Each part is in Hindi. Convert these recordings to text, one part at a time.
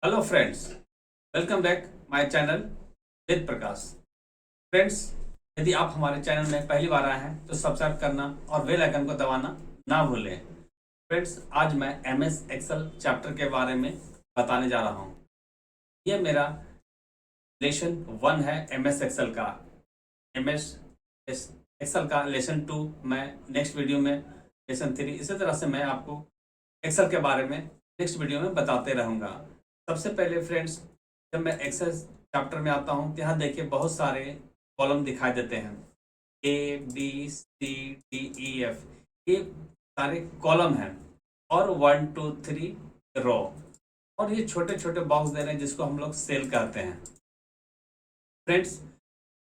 Hello friends, welcome back my channel Ved Prakash. Friends, यदि आप हमारे चैनल में पहली बार आए हैं तो सब्सक्राइब करना और बेल आइकन को दबाना ना भूलें। फ्रेंड्स, आज मैं एमएस एक्सेल चैप्टर के बारे में बताने जा रहा हूं। ये मेरा लेसन 1 है एमएस एक्सेल का। एमएस एक्सेल का लेसन 2 मैं नेक्स्ट वीडियो में, लेसन 3, इसी तरह से मैं आपको एक्सेल के बारे में नेक्स्ट वीडियो में बताते रहूँगा। सबसे पहले फ्रेंड्स, जब मैं एक्सेल चैप्टर में आता हूँ तो यहाँ देखिए बहुत सारे कॉलम दिखाई देते हैं। A B C D E F, ये सारे कॉलम हैं और 1 2 3 रो, और ये छोटे छोटे बॉक्स दे रहे हैं जिसको हम लोग सेल कहते हैं। फ्रेंड्स,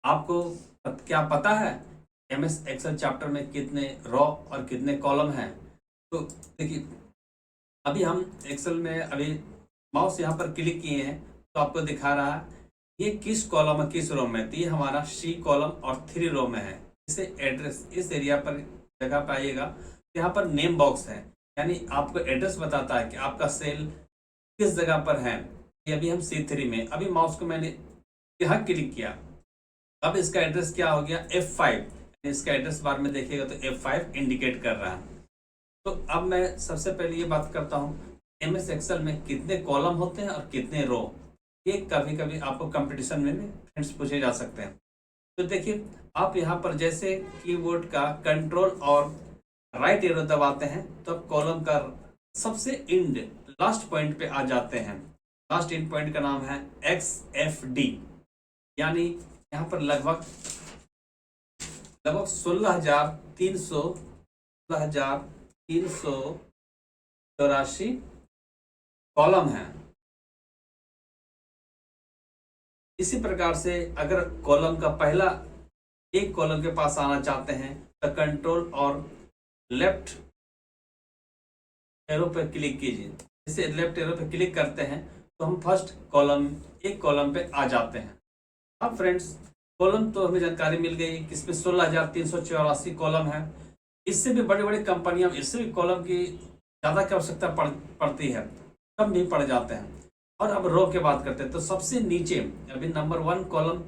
आपको क्या पता है एमएस एक्सेल चैप्टर में कितने रो और कितने कॉलम हैं? तो देखिए, अभी हम एक्सेल में अभी माउस यहाँ पर क्लिक किए हैं तो आपको दिखा रहा है ये किस कॉलम में किस रो में। तो ये हमारा सी कॉलम और 3 रो में है। इसे एड्रेस, इस एरिया पर जगह पे आइएगा तो यहाँ पर नेम बॉक्स है, यानी आपको एड्रेस बताता है कि आपका सेल किस जगह पर है। ये अभी हम C3 में, अभी माउस को मैंने यहाँ क्लिक किया, अब इसका एड्रेस क्या हो गया F5। इसका एड्रेस बार में देखिएगा तो F5 इंडिकेट कर रहा है। तो अब मैं सबसे पहले ये बात करता हूँ एमएस एक्सेल में कितने कॉलम होते हैं और कितने रो। ये कभी कभी आपको कंपटीशन में भी फ्रेंड्स पूछे जा सकते हैं। तो देखिए, आप यहाँ पर जैसे कीबोर्ड का कंट्रोल और राइट एरो दबाते हैं तो आप कॉलम का सबसे इंड लास्ट पॉइंट पे आ जाते हैं। लास्ट इंड पॉइंट का नाम है XFD, यानी यहाँ पर लगभग लगभग 16,384 कॉलम है। इसी प्रकार से अगर कॉलम का पहला एक कॉलम के पास आना चाहते हैं तो कंट्रोल और लेफ्ट एरो पर क्लिक कीजिए। जैसे लेफ्ट एरो पर क्लिक करते हैं तो हम फर्स्ट कॉलम, एक कॉलम पे आ जाते हैं। अब फ्रेंड्स, कॉलम तो हमें जानकारी मिल गई कि इसमें 16,384 कॉलम है। इससे भी बड़ी बड़ी कंपनियां, इससे भी कॉलम की ज़्यादा की आवश्यकता पड़ती है, कम भी पड़ जाते हैं। और अब रो की बात करते हैं तो सबसे नीचे अभी नंबर 1 कॉलम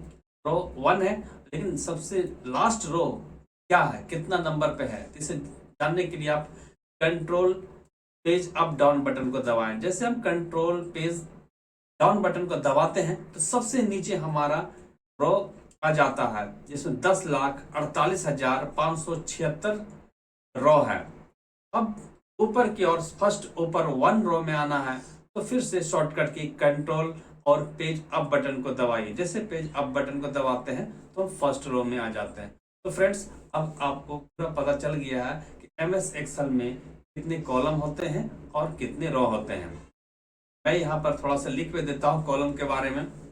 रो 1 है, लेकिन सबसे लास्ट रो क्या है, कितना नंबर पे है, इसे जानने के लिए आप control page up down button को दबाएं। जैसे हम कंट्रोल पेज डाउन बटन को दबाते हैं तो सबसे नीचे हमारा रो आ जाता है जिसमें 10,48,576 रो है। अब ऊपर की ओर फर्स्ट ऊपर 1 रो में आना है तो फिर से शॉर्टकट की कंट्रोल और पेज अप बटन को दबाइए। जैसे पेज अप बटन को दबाते हैं तो हम फर्स्ट रो में आ जाते हैं। तो फ्रेंड्स, अब आपको पूरा पता चल गया है कि एमएस एक्सेल में कितने कॉलम होते हैं और कितने रो होते हैं। मैं यहाँ पर थोड़ा सा लिख के देता हूँ कॉलम के बारे में।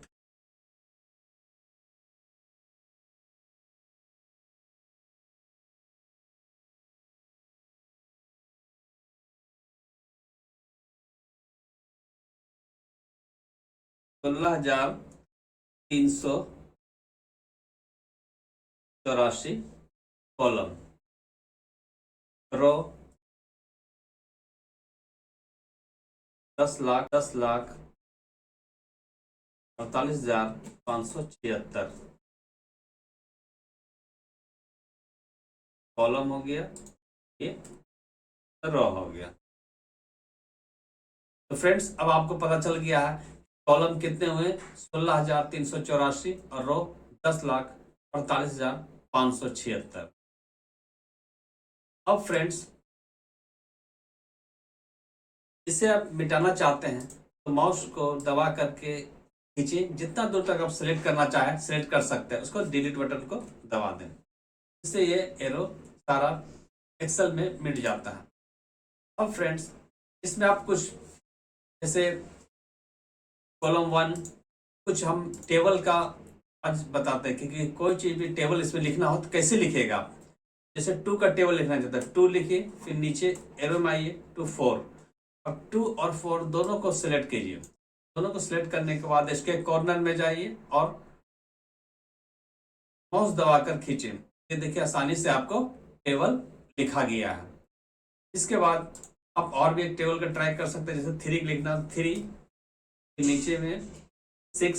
सोलह हजार 384 कॉलम, रो 10,48,576 कॉलम हो गया, ये रो हो गया। तो फ्रेंड्स, अब आपको पता चल गया है कॉलम कितने हुए, 16,384, और रो 10,48,576। अब फ्रेंड्स, इसे आप मिटाना चाहते हैं तो माउस को दबा करके खींचिए, जितना दूर तक आप सिलेक्ट करना चाहें सिलेक्ट कर सकते हैं, उसको डिलीट बटन को दबा दें। इससे ये एरो सारा एक्सेल में मिट जाता है। अब फ्रेंड्स, इसमें आप कुछ जैसे कॉलम 1 कुछ हम टेबल का आज बताते हैं, क्योंकि कोई चीज़ भी टेबल इसमें लिखना हो तो कैसे लिखेगा आप। जैसे 2 का टेबल लिखना चाहते हैं, 2 लिखिए, फिर नीचे एरो में आइए टू 4। अब 2 और 4 दोनों को सिलेक्ट कीजिए। दोनों को सिलेक्ट करने के बाद इसके कॉर्नर में जाइए और माउस दबाकर खींचिए। ये देखिए आसानी से आपको टेबल लिखा गया है। इसके बाद आप और भी एक टेबल का ट्राई कर सकते हैं, जैसे 3 लिखना, 3 नीचे में 6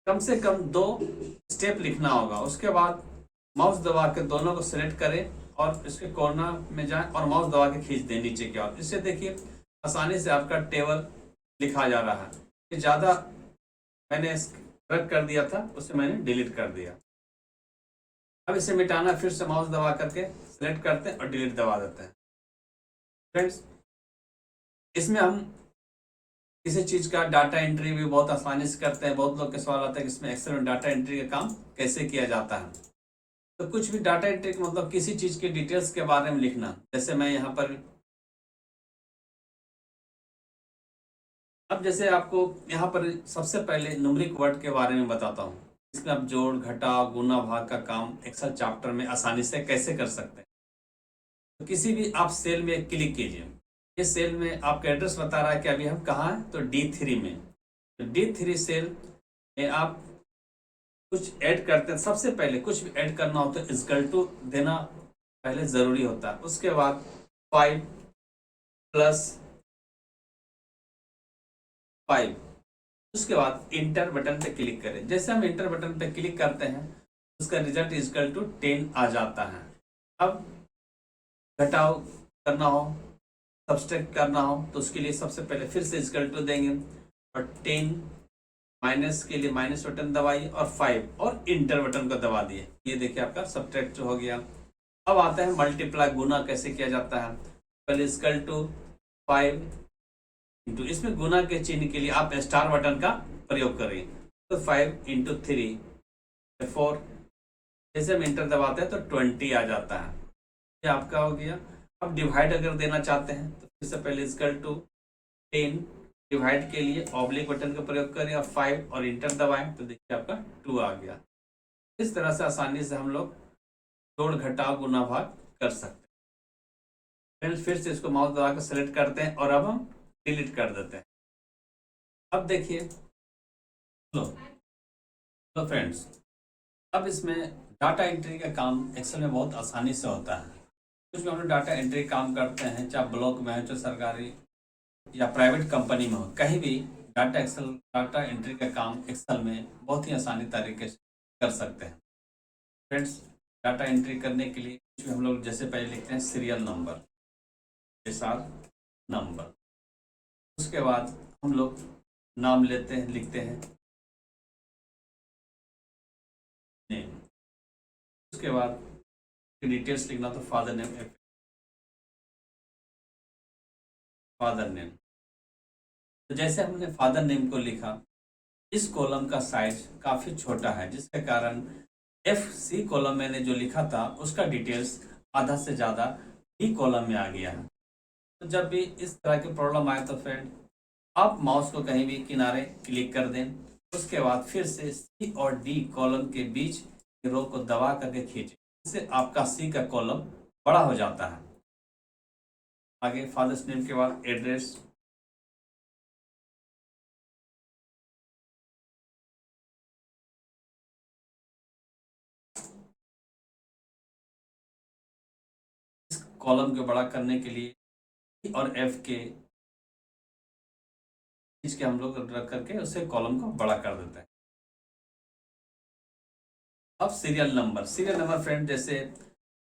कम से कम 2 स्टेप लिखना होगा। उसके बाद माउस दबा के दोनों को सिलेक्ट करें और इसके कॉर्नर में जाएं और माउस दबा के खींच दें नीचे की ओर। इससे देखिए आसानी से आपका टेबल लिखा जा रहा है। ये ज़्यादा मैंने रख कर दिया था, उसे मैंने डिलीट कर दिया। अब इसे मिटाना, फिर से माउस दबा करके सिलेक्ट करते हैं और डिलीट दबा देते हैं। फ्रेंड्स, इसमें हम किसी चीज़ का डाटा एंट्री भी बहुत आसानी से करते हैं। बहुत लोग के सवाल आता है कि इसमें एक्सेल में डाटा एंट्री का काम कैसे किया जाता है। तो कुछ भी डाटा एंट्री मतलब किसी चीज़ की डिटेल्स के बारे में लिखना। जैसे मैं यहाँ पर अब जैसे आपको यहाँ पर सबसे पहले न्यूमरिक वर्ड के बारे में बताता हूँ। इसमें आप जोड़, घटाव, गुना, भाग का काम एक्सेल चैप्टर में आसानी से कैसे कर सकते हैं। तो किसी भी आप सेल में क्लिक कीजिए। इस सेल में आपका एड्रेस बता रहा है कि अभी हम कहाँ हैं, तो D3 में। तो D3 सेल में आप कुछ ऐड करते हैं। सबसे पहले कुछ भी ऐड करना हो तो इक्वल टू देना पहले ज़रूरी होता है। उसके बाद 5 + 5, उसके बाद इंटर बटन पे क्लिक करें। जैसे हम इंटर बटन पे क्लिक करते हैं उसका रिजल्ट इक्वल टू 10 आ जाता है। अब घटाव करना हो, सब्सट्रैक्ट करना हो तो उसके लिए सबसे पहले फिर से इक्वल टू देंगे और 10 माइनस के लिए माइनस बटन दबाइए और 5 और इंटर बटन को दबा दिए। ये देखिए आपका सब्ट्रैक्ट हो गया। अब आता है मल्टीप्लाई, गुना कैसे किया जाता है। पहले इक्वल टू 5 इंटू, इसमें गुना के चिन्ह के लिए आप स्टार बटन का प्रयोग करें। तो 5 × 3 4, जैसे हम इंटर दबाते हैं तो 20 आ जाता है। ये आपका हो गया। अब डिवाइड अगर देना चाहते हैं तो फिर से पहले इक्वल टू 10, डिवाइड के लिए ऑब्लिक बटन का प्रयोग करें और 5 और इंटर दबाएं तो देखिए आपका 2 आ गया। इस तरह से आसानी से हम लोग जोड़, घटाव, गुना, भाग कर सकते हैं। फिर से इसको माउस दबा कर सेलेक्ट करते हैं और अब हम डिलीट कर देते हैं। अब देखिए, तो फ्रेंड्स, अब इसमें डाटा एंट्री का काम एक्सेल में बहुत आसानी से होता है। कुछ भी हम लोग डाटा एंट्री काम करते हैं, चाहे ब्लॉक में हो, चाहे सरकारी या प्राइवेट कंपनी में हो, कहीं भी डाटा एंट्री का काम एक्सेल में बहुत ही आसानी तरीके से कर सकते हैं। फ्रेंड्स, डाटा एंट्री करने के लिए कुछ भी हम लोग जैसे पहले लिखते हैं सीरियल नंबर के साथ नंबर। उसके बाद हम लोग नाम लेते हैं, लिखते हैं नेम। उसके बाद डिटेल्स लिखना तो फादर नेम, फादर नेम। तो जैसे हमने फादर नेम को लिखा, इस कॉलम का साइज काफ़ी छोटा है जिसके कारण FC कॉलम मैंने जो लिखा था उसका डिटेल्स आधा से ज़्यादा D कॉलम में आ गया है। तो जब भी इस तरह की प्रॉब्लम आए तो फ्रेंड आप माउस को कहीं भी किनारे क्लिक कर दें। उसके बाद फिर से C और D कॉलम के बीच रो को दबा करके खींचें। इससे आपका C का कॉलम बड़ा हो जाता है। आगे फादर्स नेम के बाद एड्रेस, कॉलम को बड़ा करने के लिए E और F के बीच के हम लोग रख करके उसे कॉलम को बड़ा कर देते हैं। अब सीरियल नंबर फ्रेंड, जैसे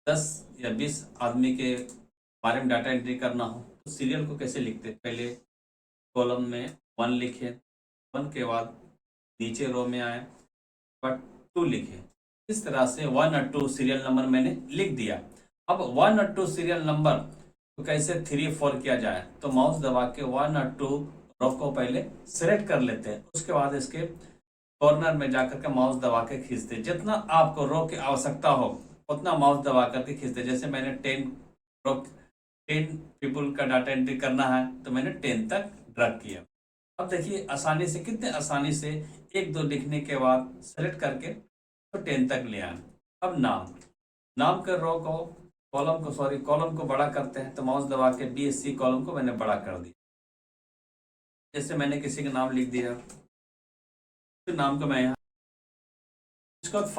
10 या 20 आदमी के बारे में डाटा एंट्री करना हो तो सीरियल को कैसे लिखते हैं। पहले कॉलम में 1 लिखें, 1 के बाद नीचे रो में आए और 2 लिखें। इस तरह से 1 और 2 सीरियल नंबर मैंने लिख दिया। अब 1 और 2 सीरियल नंबर तो कैसे 3 4 किया जाए, तो माउस दबा के 1 और 2 रो को पहले सेलेक्ट कर लेते हैं। उसके बाद इसके कॉर्नर में जाकर के माउस दबा के खींचते हैं। जितना आपको रो की आवश्यकता हो उतना माउस दबा करके खींचते। जैसे मैंने 10 पीपल का डाटा एंट्री करना है तो मैंने 10 तक ड्रैग किया। अब देखिए आसानी से, कितने आसानी से 1 2 लिखने के बाद सेलेक्ट करके तो 10 तक ले आए। अब नाम के रो को कॉलम को बड़ा करते हैं तो माउस दबा के BSC कॉलम को मैंने बड़ा कर दिया। जैसे मैंने किसी का नाम लिख दिया, तो नाम को मैं यहाँ, इसके बाद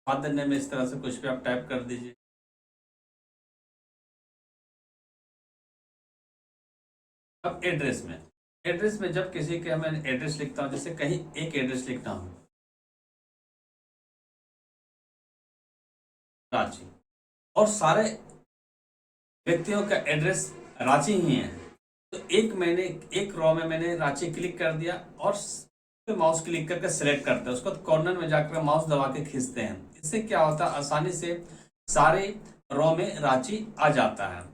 फादर नेम में इस तरह से कुछ भी आप टाइप कर दीजिए। अब एड्रेस में एड्रेस में जब किसी के मैं एड्रेस लिखता हूँ, जैसे कहीं एक एड्रेस लिखता हूँ रांची, और सारे व्यक्तियों का एड्रेस रांची ही है, तो एक रो में मैंने रांची क्लिक कर दिया और पे माउस क्लिक करके सिलेक्ट करते हैं, उसको कॉर्नर में जाकर माउस दबा के खींचते हैं। इससे क्या होता है, आसानी से सारे रो में रांची आ जाता है।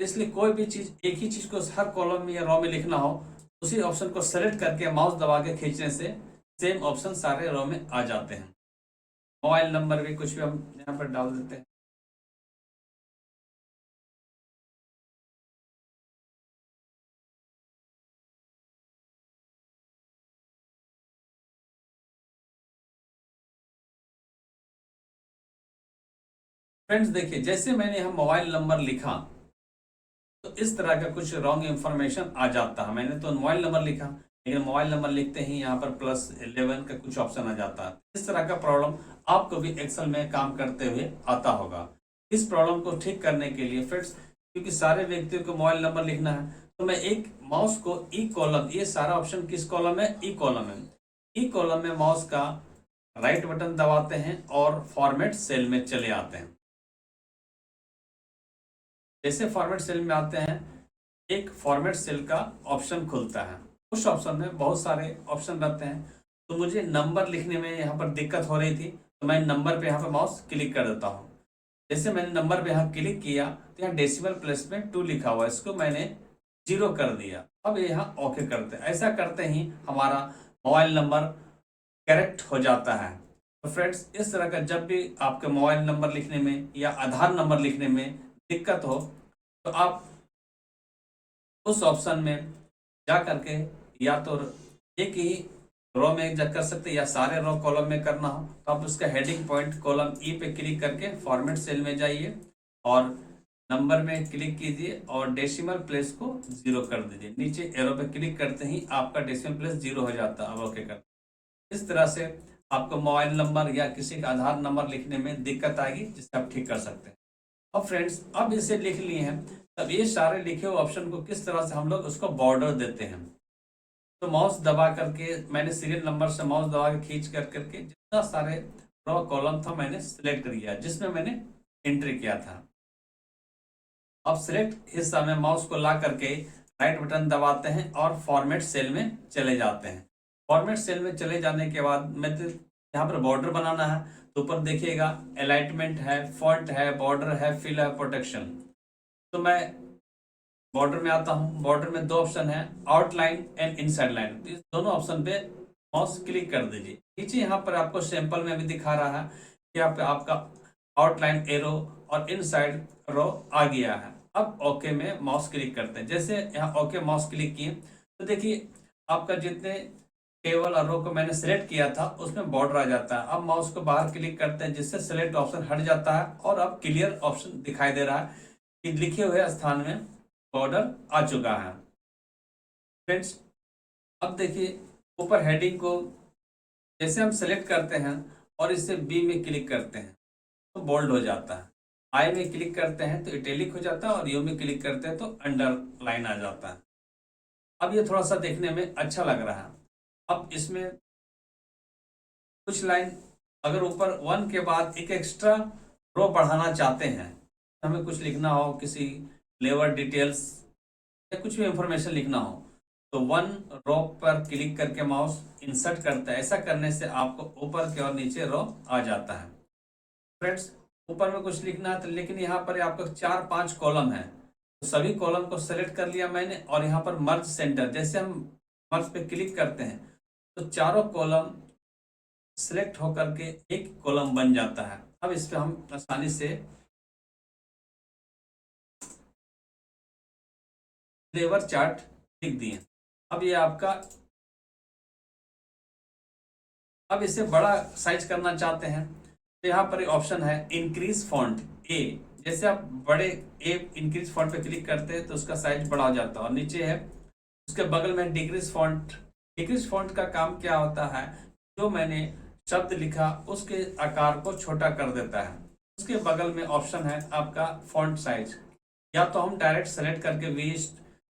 इसलिए कोई भी चीज, एक ही चीज को हर कॉलम में या रो में लिखना हो, उसी ऑप्शन को सेलेक्ट करके माउस दबा के खींचने से सेम ऑप्शन सारे रो में आ जाते हैं। मोबाइल नंबर भी कुछ भी हम यहाँ पर डाल देते हैं। फ्रेंड्स देखिए, जैसे मैंने यहाँ मोबाइल नंबर लिखा तो इस तरह का कुछ रॉन्ग इंफॉर्मेशन आ जाता है। मैंने तो मोबाइल नंबर लिखा, लेकिन मोबाइल नंबर लिखते ही यहाँ पर +11 का कुछ ऑप्शन आ जाता है। इस तरह का प्रॉब्लम आपको भी एक्सेल में काम करते हुए आता होगा। इस प्रॉब्लम को ठीक करने के लिए फ्रेंड्स, क्योंकि सारे व्यक्तियों को मोबाइल नंबर लिखना है, तो मैं एक माउस को ई कॉलम, ये सारा ऑप्शन किस कॉलम है, ई कॉलम है, ई कॉलम में माउस का राइट बटन दबाते हैं और फॉर्मेट सेल में चले आते हैं। जैसे फॉर्मेट सेल में आते हैं, एक फॉर्मेट सेल का ऑप्शन खुलता है। उस ऑप्शन में बहुत सारे ऑप्शन रहते हैं, तो मुझे नंबर लिखने में यहाँ पर दिक्कत हो रही थी, तो मैं नंबर पे यहाँ पर माउस क्लिक कर देता हूँ। जैसे मैंने नंबर पे यहाँ क्लिक किया तो यहाँ डेसिमल प्लेस में 2 लिखा हुआ है, इसको मैंने 0 कर दिया। अब यहाँ ओके करते हैं। ऐसा करते ही हमारा मोबाइल नंबर करेक्ट हो जाता है। तो फ्रेंड्स, इस तरह का जब भी आपके मोबाइल नंबर लिखने में या आधार नंबर लिखने में दिक्कत हो, तो आप उस ऑप्शन में जा करके या तो एक ही रो में जा कर सकते हैं, या सारे रो कॉलम में करना हो तो आप उसका हेडिंग पॉइंट कॉलम ई पे क्लिक करके फॉर्मेट सेल में जाइए और नंबर में क्लिक कीजिए और डेसिमल प्लेस को 0 कर दीजिए। नीचे एरो पे क्लिक करते ही आपका डेसिमल प्लेस 0 हो जाता है। अब ओके कर, इस तरह से आपको मोबाइल नंबर या किसी का आधार नंबर लिखने में दिक्कत आएगी, जिससे आप ठीक कर सकते हैं। अब फ्रेंड्स, अब इसे लिख लिए हैं, तब ये सारे लिखे हुए ऑप्शन को किस तरह से हम लोग उसको बॉर्डर देते हैं। तो माउस दबा करके मैंने सीरियल नंबर से माउस दबा के खींच कर करके जितना सारे रो कॉलम था मैंने सिलेक्ट किया जिसमें मैंने एंट्री किया था। अब सिलेक्ट हिस्सा में माउस को ला करके राइट बटन दबाते हैं और फॉर्मेट सेल में चले जाते हैं। फॉर्मेट सेल में चले जाने के बाद मैं तो यहाँ पर बॉर्डर बनाना है, तो ऊपर देखिएगा अलाइनमेंट है, फॉन्ट है, बॉर्डर है, फिल है, प्रोटेक्शन। तो मैं बॉर्डर में आता हूँ। बॉर्डर में 2 ऑप्शन है, आउटलाइन एंड इनसाइड लाइन। इस दोनों ऑप्शन पे माउस क्लिक कर दीजिए। नीचे यहाँ पर आपको सैंपल में भी दिखा रहा है कि आपका आउटलाइन एरो और इनसाइड रो आ गया है। अब ओके में माउस क्लिक करते हैं। जैसे यहाँ ओके माउस क्लिक किए तो देखिए आपका जितने टेबल और रो को मैंने सेलेक्ट किया था उसमें बॉर्डर आ जाता है। अब माउस को बाहर क्लिक करते हैं जिससे सेलेक्ट ऑप्शन हट जाता है और अब क्लियर ऑप्शन दिखाई दे रहा है कि लिखे हुए स्थान में बॉर्डर आ चुका है। फ्रेंड्स, अब देखिए ऊपर हेडिंग को जैसे हम सेलेक्ट करते हैं और इसे बी में क्लिक करते हैं तो बोल्ड हो जाता है, आई में क्लिक करते हैं तो इटैलिक हो जाता है और यू में क्लिक करते हैं तो अंडरलाइन आ जाता है। अब ये थोड़ा सा देखने में अच्छा लग रहा है। अब इसमें कुछ लाइन अगर ऊपर 1 के बाद एक एक्स्ट्रा रो बढ़ाना चाहते हैं, हमें कुछ लिखना हो, किसी लेबर डिटेल्स या कुछ भी इंफॉर्मेशन लिखना हो, तो 1 रो पर क्लिक करके माउस इंसर्ट करता है। ऐसा करने से आपको ऊपर के और नीचे रो आ जाता है। फ्रेंड्स, ऊपर में कुछ लिखना है तो, लेकिन यहाँ पर आपको 4-5 कॉलम है, तो सभी कॉलम को सेलेक्ट कर लिया मैंने और यहाँ पर मर्ज सेंटर, जैसे हम मर्ज पे क्लिक करते हैं तो चारों कॉलम सिलेक्ट होकर के एक कॉलम बन जाता है। अब इस पे हम आसानी से फ्लेवर चार्ट लिख दिए। अब ये आपका, अब इसे बड़ा साइज करना चाहते हैं तो यहाँ पर ऑप्शन है इंक्रीज फॉन्ट ए। जैसे आप बड़े ए इंक्रीज फॉन्ट पे क्लिक करते हैं तो उसका साइज बड़ा हो जाता है। और नीचे है उसके बगल में डिक्रीज फॉन्ट। डिक्रीज फॉन्ट का काम क्या होता है, जो मैंने शब्द लिखा उसके आकार को छोटा कर देता है। उसके बगल में ऑप्शन है आपका फॉन्ट साइज, या तो हम डायरेक्ट सेलेक्ट करके 20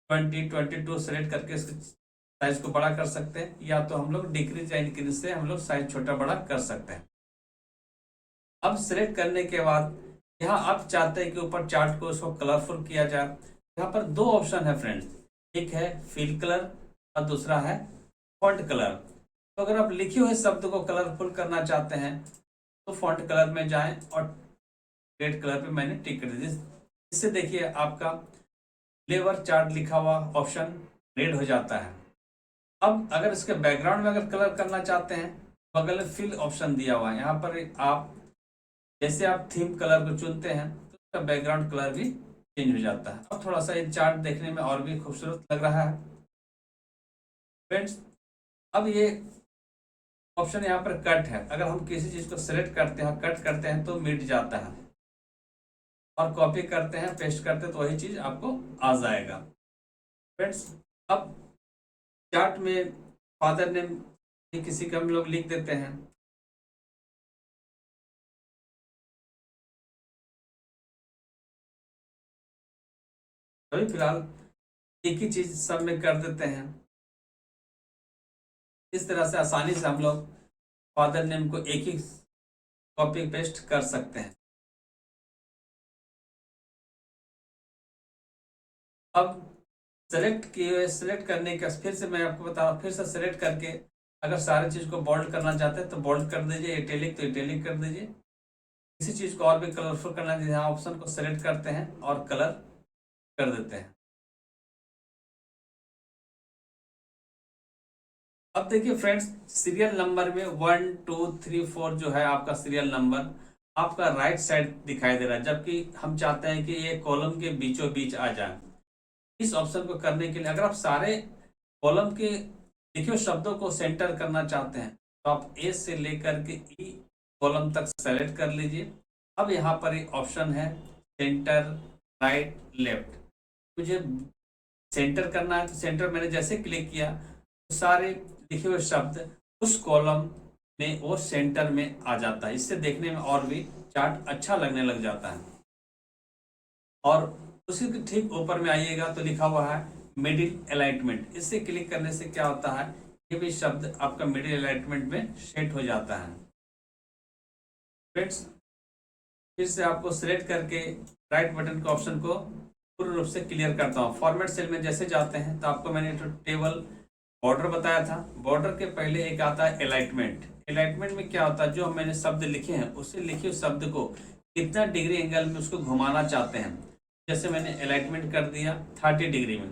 2022 सेलेक्ट करके इसके साइज को बड़ा कर सकते हैं, या तो हम लोग डिक्रीज या इंक्रीज से हम लोग साइज छोटा बड़ा कर सकते हैं। अब सिलेक्ट करने के बाद यहाँ आप चाहते हैं कि ऊपर चार्ट को उसको कलरफुल किया जाए। यहाँ पर दो ऑप्शन है फ्रेंड्स, एक है फिल कलर और दूसरा है फॉन्ट कलर। तो अगर आप लिखे हुए शब्द को कलरफुल करना चाहते हैं तो फॉन्ट कलर में जाएं और रेड कलर पे मैंने टिक कर दी। इससे देखिए आपका फ्लेवर चार्ट लिखा हुआ ऑप्शन रेड हो जाता है। अब अगर इसके बैकग्राउंड में अगर कलर करना चाहते हैं, बगल में फिल ऑप्शन दिया हुआ है, यहाँ पर आप जैसे आप थीम कलर को चुनते हैं तो उसका बैकग्राउंड कलर भी चेंज हो जाता है। अब थोड़ा सा ये चार्ट देखने में और भी खूबसूरत लग रहा है फ्रेंड्स। अब ये ऑप्शन यहाँ पर कट है, अगर हम किसी चीज को सिलेक्ट करते हैं, कट करते हैं तो मिट जाता है, और कॉपी करते हैं पेस्ट करते हैं तो वही चीज आपको आ जाएगा फ्रेंड्स। अब चार्ट में फादर नेम किसी का हम लोग लिख देते हैं। अभी फिलहाल एक ही चीज सब में कर देते हैं। इस तरह से आसानी से हम लोग फादर नेम को एक ही कॉपी पेस्ट कर सकते हैं। अब सेलेक्ट करने का फिर से मैं आपको बता, फिर से सेलेक्ट करके अगर सारी चीज को बोल्ड करना चाहते हैं तो बोल्ड कर दीजिए, इटैलिक तो इटैलिक कर दीजिए। किसी चीज को और भी कलरफुल करना चाहिए, यहाँ ऑप्शन को सेलेक्ट करते हैं और कलर कर देते हैं। अब देखिए फ्रेंड्स, सीरियल नंबर में 1 2 3 4 जो है आपका सीरियल नंबर आपका राइट साइड दिखाई दे रहा है, जबकि हम चाहते हैं कि ये कॉलम के बीचों बीच आ जाए। इस ऑप्शन को करने के लिए अगर आप सारे कॉलम के लिखे हुए शब्दों को सेंटर करना चाहते हैं तो आप ए से लेकर के ई कॉलम तक सेलेक्ट कर लीजिए। अब यहाँ पर एक ऑप्शन है सेंटर राइट लेफ्ट, मुझे सेंटर करना है तो सेंटर मैंने जैसे क्लिक किया तो सारे लिखे हुए शब्द उस कॉलम में वो सेंटर में आ जाता है। इससे देखने में और भी चार्ट अच्छा लगने लग जाता है। और उसी के ठीक ऊपर में आइएगा तो लिखा हुआ है मिडिल अलाइनमेंट, इससे क्लिक करने से क्या होता है, ये भी शब्द आपका मिडिल अलाइनमेंट में सेट हो जाता है फ्रेंड्स। फिर से आपको सिलेक्ट करके राइट बटन के ऑप्शन को पूर्ण रूप से क्लियर करता हूँ। फॉर्मेट सेल में जैसे जाते हैं तो आपको मैंने तो टेबल बॉर्डर बताया था, बॉर्डर के पहले एक आता है अलाइनमेंट। अलाइनमेंट में क्या होता है, जो मैंने शब्द लिखे हैं उसे लिखे शब्द को कितना डिग्री एंगल में उसको घुमाना चाहते हैं। जैसे मैंने अलाइनमेंट कर दिया 30 डिग्री में,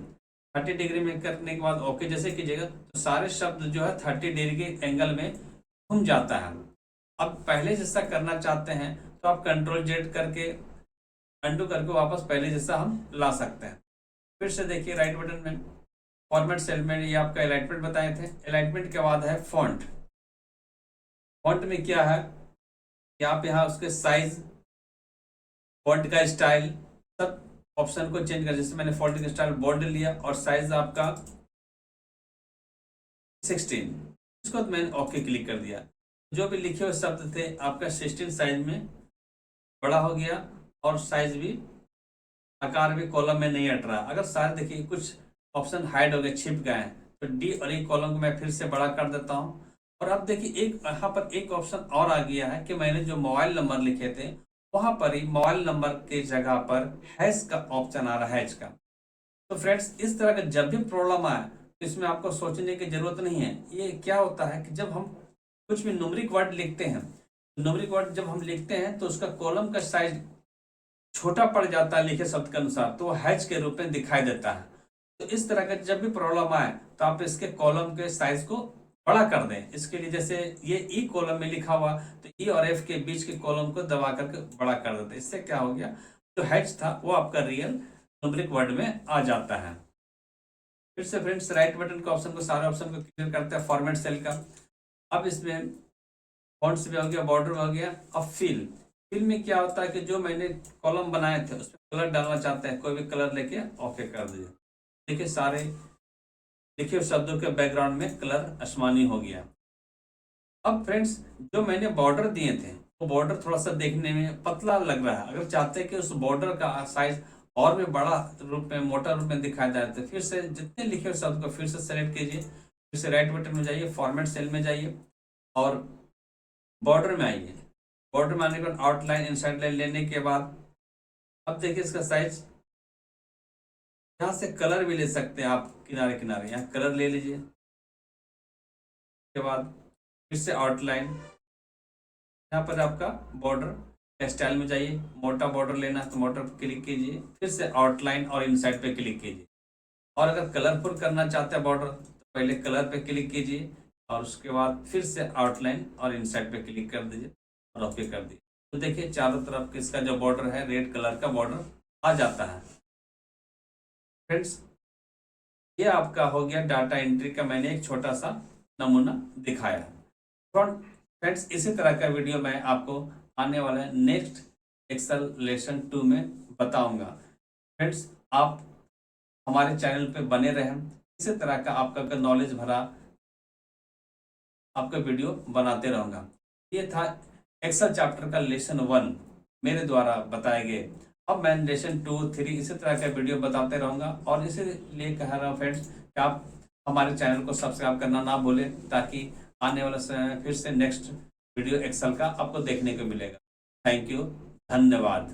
30 डिग्री में करने के बाद ओके जैसे कीजिएगा तो सारे शब्द जो है 30 डिग्री के एंगल में घूम जाता है। अब पहले जैसा करना चाहते हैं तो आप कंट्रोल जेड करके अंडू करके वापस पहले जैसा हम ला सकते हैं। फिर से देखिए राइट बटन में फॉर्मेट सेल में ये आपका अलाइनमेंट बताए थे। अलाइनमेंट के बाद है फॉन्ट। फॉन्ट में क्या है कि आप यहाँ उसके साइज, फॉन्ट का स्टाइल, सब ऑप्शन को चेंज कर, जैसे मैंने फॉन्ट का स्टाइल बोल्ड लिया और साइज आपका 16, इसको मैंने ओके क्लिक कर दिया। जो भी लिखे हुए शब्द थे आपका 16 साइज में बड़ा हो गया और साइज भी, आकार भी कॉलम में नहीं हट रहा। अगर सारे देखिए कुछ ऑप्शन हाइड हो गए, छिप गए हैं, तो डी और ई कॉलम को मैं फिर से बड़ा कर देता हूँ। और अब देखिए एक यहाँ पर एक ऑप्शन और आ गया है कि मैंने जो मोबाइल नंबर लिखे थे वहां पर ही मोबाइल नंबर के जगह पर हैश का ऑप्शन आ रहा है, हैश का। तो फ्रेंड्स इस तरह का जब भी प्रॉब्लम आए तो इसमें आपको सोचने की जरूरत नहीं है। ये क्या होता है कि जब हम कुछ भी न्यूमेरिक वर्ड लिखते हैं, न्यूमेरिक वर्ड जब हम लिखते हैं तो उसका कॉलम का साइज छोटा पड़ जाता है लिखे शब्द के अनुसार, तो वो हैच के रूप में दिखाई देता है। तो इस तरह का जब भी प्रॉब्लम आए तो आप इसके कॉलम के साइज को बड़ा कर दें। इसके लिए जैसे ये ई कॉलम में लिखा हुआ तो ई और एफ के बीच के कॉलम को दबा करके बड़ा कर देते हैं। इससे क्या हो गया, जो हैच था वो आपका रियल न्यूमेरिक वर्ड में आ जाता है। फिर से फ्रेंड्स राइट बटन के ऑप्शन को, सारे ऑप्शन को क्लियर करते हैं फॉर्मेट सेल का। अब इसमें फॉन्ट्स भी हो गया, बॉर्डर भी हो गया। अब फिल में क्या होता है कि जो मैंने कॉलम बनाए थे उसमें कलर डालना चाहते हैं, कोई भी कलर लेके ओके कर दीजिए। देखिए सारे लिखे शब्दों के बैकग्राउंड में कलर आसमानी हो गया। अब फ्रेंड्स जो मैंने बॉर्डर दिए थे वो बॉर्डर थोड़ा सा देखने में पतला लग रहा है। अगर चाहते हैं कि उस बॉर्डर का साइज और भी बड़ा रूप में, मोटा रूप में दिखाया जाए तो फिर से जितने लिखे हुए शब्द को फिर से सेलेक्ट कीजिए, फिर से राइट बटन में जाइए, फॉर्मेट सेल में जाइए और बॉर्डर में आइए। बॉर्डर में आने के बाद आउटलाइन इनसाइड लाइन लेने के बाद अब देखिए इसका साइज, यहाँ से कलर भी ले सकते हैं आप, किनारे किनारे यहाँ कलर ले लीजिए। के बाद फिर से आउटलाइन, यहाँ पर आपका बॉर्डर स्टाइल में जाइए, मोटा बॉर्डर लेना है तो मोटर पर क्लिक कीजिए, फिर से आउटलाइन और इनसाइड पे क्लिक कीजिए। और अगर कलरफुल करना चाहते हैं बॉर्डर तो पहले कलर पे क्लिक कीजिए और उसके बाद फिर से आउटलाइन और इनसाइड पे क्लिक कर दीजिए और ओके कर दीजिए। तो देखिए चारों तरफ इसका जो बॉर्डर है रेड कलर का बॉर्डर आ जाता है। फ्रेंड्स, ये आपका हो गया डाटा एंट्री का, मैंने एक छोटा सा नमूना दिखाया है। फ्रेंड्स, इसी तरह का वीडियो मैं आपको आने वाले नेक्स्ट एक्सेल लेसन 2 में बताऊंगा। फ्रेंड्स, आप हमारे चैनल पे बने रहें, इसी तरह का आपका नॉलेज भरा आपका वीडियो बनाते रहूँगा। ये था एक्सेल चैप्टर का लेसन 1 मेरे द्वारा बताए गए। अब मैं लेसन 2, 3 इसी तरह का वीडियो बताते रहूँगा और इसीलिए कह रहा हूँ फ्रेंड्स कि आप हमारे चैनल को सब्सक्राइब करना ना भूलें, ताकि आने वाला समय फिर से नेक्स्ट वीडियो एक्सेल का आपको देखने को मिलेगा। थैंक यू, धन्यवाद।